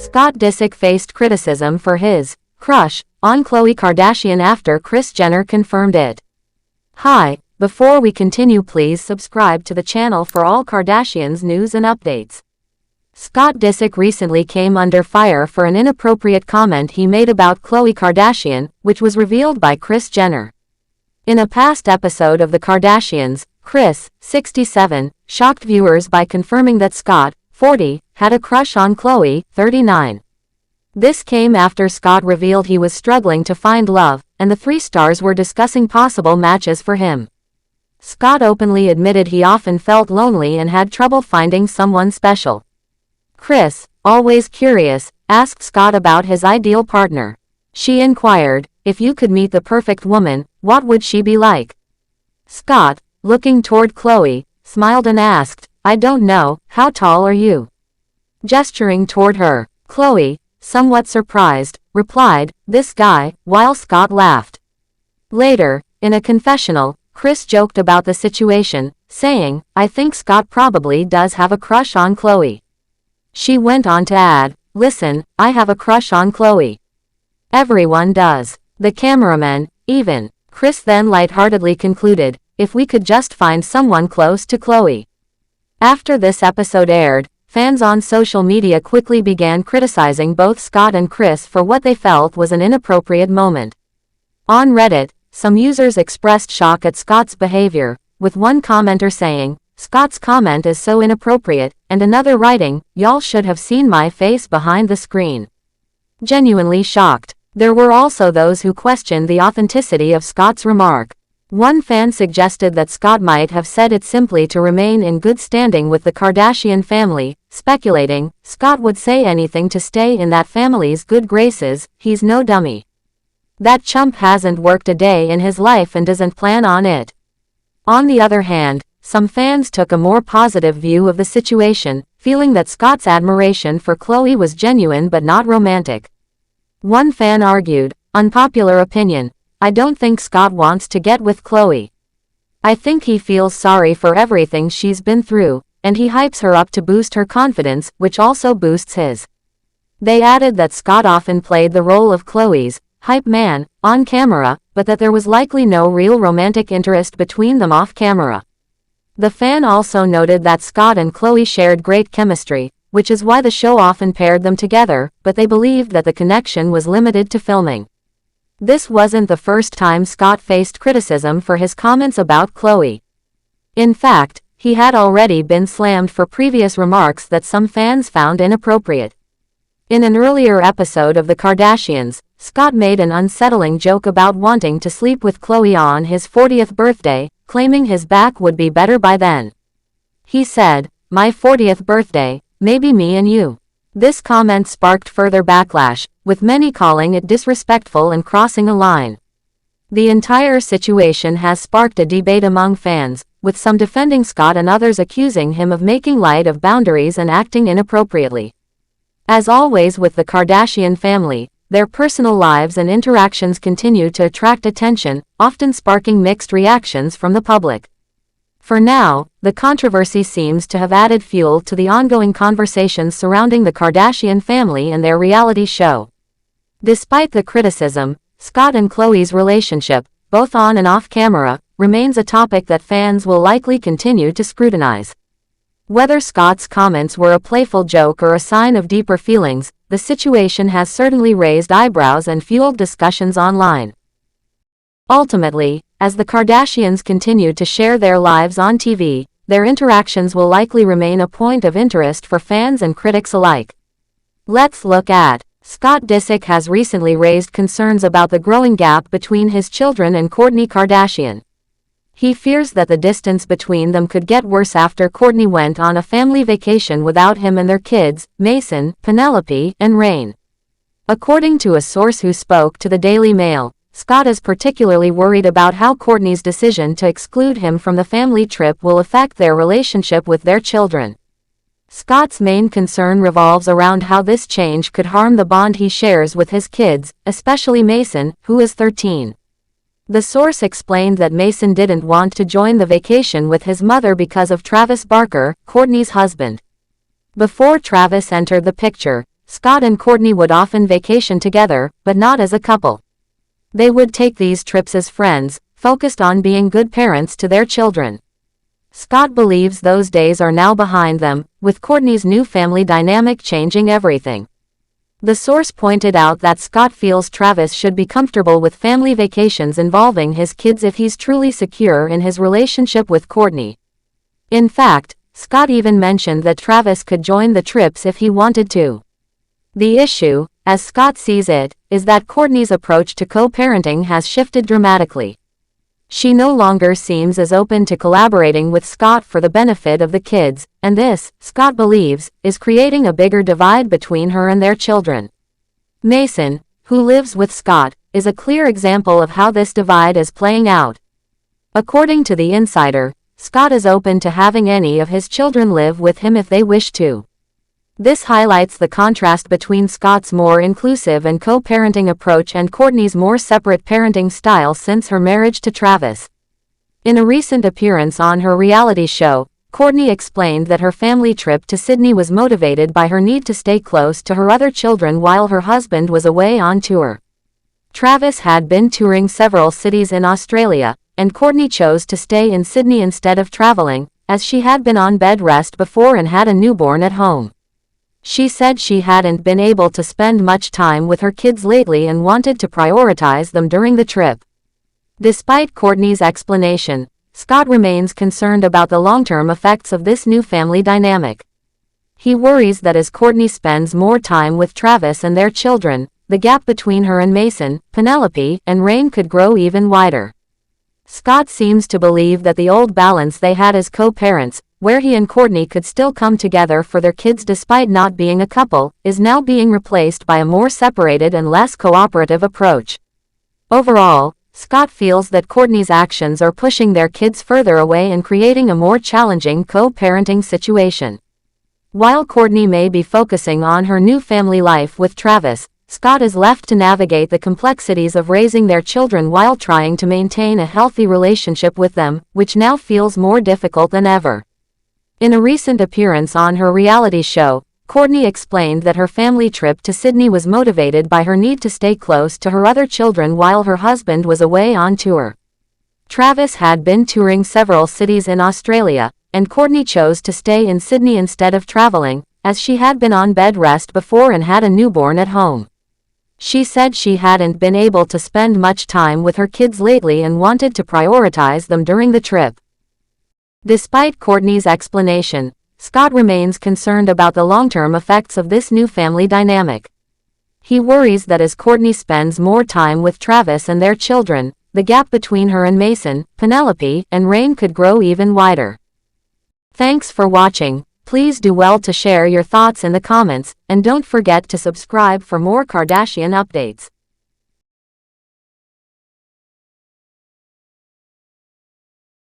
Scott Disick faced criticism for his crush on Khloe Kardashian after Kris Jenner confirmed it. Hi, before we continue, please subscribe to the channel for all Kardashians news and updates. Scott Disick recently came under fire for an inappropriate comment he made about Khloe Kardashian, which was revealed by Kris Jenner. In a past episode of The Kardashians, Kris, 67, shocked viewers by confirming that Scott, 40, had a crush on Khloe, 39. This came after Scott revealed he was struggling to find love, and the three stars were discussing possible matches for him. Scott openly admitted he often felt lonely and had trouble finding someone special. Kris, always curious, asked Scott about his ideal partner. She inquired, "If you could meet the perfect woman, what would she be like?" Scott, looking toward Khloe, smiled and asked, "I don't know, how tall are you?" Gesturing toward her, Khloe, somewhat surprised, replied, "This guy," while Scott laughed. Later, in a confessional, Kris joked about the situation, saying, "I think Scott probably does have a crush on Khloe." She went on to add, "Listen, I have a crush on Khloe. Everyone does. The cameramen, even." Kris then lightheartedly concluded, "If we could just find someone close to Khloe." After this episode aired, fans on social media quickly began criticizing both Scott and Kris for what they felt was an inappropriate moment. On Reddit, some users expressed shock at Scott's behavior, with one commenter saying, "Scott's comment is so inappropriate," and another writing, "Y'all should have seen my face behind the screen. Genuinely shocked." There were also those who questioned the authenticity of Scott's remark. One fan suggested that Scott might have said it simply to remain in good standing with the Kardashian family, speculating, "Scott would say anything to stay in that family's good graces, he's no dummy. That chump hasn't worked a day in his life and doesn't plan on it." On the other hand, some fans took a more positive view of the situation, feeling that Scott's admiration for Khloe was genuine but not romantic. One fan argued, "Unpopular opinion. I don't think Scott wants to get with Khloe. I think he feels sorry for everything she's been through, and he hypes her up to boost her confidence, which also boosts his." They added that Scott often played the role of Khloe's hype man on camera, but that there was likely no real romantic interest between them off camera. The fan also noted that Scott and Khloe shared great chemistry, which is why the show often paired them together, but they believed that the connection was limited to filming. This wasn't the first time Scott faced criticism for his comments about Khloe. In fact, he had already been slammed for previous remarks that some fans found inappropriate. In an earlier episode of The Kardashians, Scott made an unsettling joke about wanting to sleep with Khloe on his 40th birthday, claiming his back would be better by then. He said, "My 40th birthday, maybe me and you." This comment sparked further backlash, with many calling it disrespectful and crossing a line. The entire situation has sparked a debate among fans, with some defending Scott and others accusing him of making light of boundaries and acting inappropriately. As always with the Kardashian family, their personal lives and interactions continue to attract attention, often sparking mixed reactions from the public. For now, the controversy seems to have added fuel to the ongoing conversations surrounding the Kardashian family and their reality show. Despite the criticism, Scott and Khloe's relationship, both on and off camera, remains a topic that fans will likely continue to scrutinize. Whether Scott's comments were a playful joke or a sign of deeper feelings, the situation has certainly raised eyebrows and fueled discussions online. Ultimately, as the Kardashians continue to share their lives on TV, their interactions will likely remain a point of interest for fans and critics alike. Let's look at Scott Disick has recently raised concerns about the growing gap between his children and Kourtney Kardashian. He fears that the distance between them could get worse after Kourtney went on a family vacation without him and their kids, Mason, Penelope, and Reign. According to a source who spoke to the Daily Mail, Scott is particularly worried about how Kourtney's decision to exclude him from the family trip will affect their relationship with their children. Scott's main concern revolves around how this change could harm the bond he shares with his kids, especially Mason, who is 13. The source explained that Mason didn't want to join the vacation with his mother because of Travis Barker, Kourtney's husband. Before Travis entered the picture, Scott and Kourtney would often vacation together, but not as a couple. They would take these trips as friends, focused on being good parents to their children. Scott believes those days are now behind them, with Kourtney's new family dynamic changing everything. The source pointed out that Scott feels Travis should be comfortable with family vacations involving his kids if he's truly secure in his relationship with Kourtney. In fact, Scott even mentioned that Travis could join the trips if he wanted to. The issue, as Scott sees it, is that Kourtney's approach to co-parenting has shifted dramatically. She no longer seems as open to collaborating with Scott for the benefit of the kids, and this, Scott believes, is creating a bigger divide between her and their children. Mason, who lives with Scott, is a clear example of how this divide is playing out. According to The Insider, Scott is open to having any of his children live with him if they wish to. This highlights the contrast between Scott's more inclusive and co-parenting approach and Kourtney's more separate parenting style since her marriage to Travis. In a recent appearance on her reality show, Kourtney explained that her family trip to Sydney was motivated by her need to stay close to her other children while her husband was away on tour. Travis had been touring several cities in Australia, and Kourtney chose to stay in Sydney instead of traveling, as she had been on bed rest before and had a newborn at home. She said she hadn't been able to spend much time with her kids lately and wanted to prioritize them during the trip. Despite Kourtney's explanation, Scott remains concerned about the long-term effects of this new family dynamic. He worries that as Kourtney spends more time with Travis and their children, the gap between her and Mason, Penelope, and Rain could grow even wider. Scott seems to believe that the old balance they had as co-parents, where he and Kourtney could still come together for their kids despite not being a couple, is now being replaced by a more separated and less cooperative approach. Overall, Scott feels that Kourtney's actions are pushing their kids further away and creating a more challenging co-parenting situation. While Kourtney may be focusing on her new family life with Travis, Scott is left to navigate the complexities of raising their children while trying to maintain a healthy relationship with them, which now feels more difficult than ever. In a recent appearance on her reality show, Kourtney explained that her family trip to Sydney was motivated by her need to stay close to her other children while her husband was away on tour. Travis had been touring several cities in Australia, and Kourtney chose to stay in Sydney instead of traveling, as she had been on bed rest before and had a newborn at home. She said she hadn't been able to spend much time with her kids lately and wanted to prioritize them during the trip. Despite Kourtney's explanation, Scott remains concerned about the long-term effects of this new family dynamic. He worries that as Kourtney spends more time with Travis and their children, the gap between her and Mason, Penelope, and Rain could grow even wider. Thanks for watching. Please do well to share your thoughts in the comments, and don't forget to subscribe for more Kardashian updates.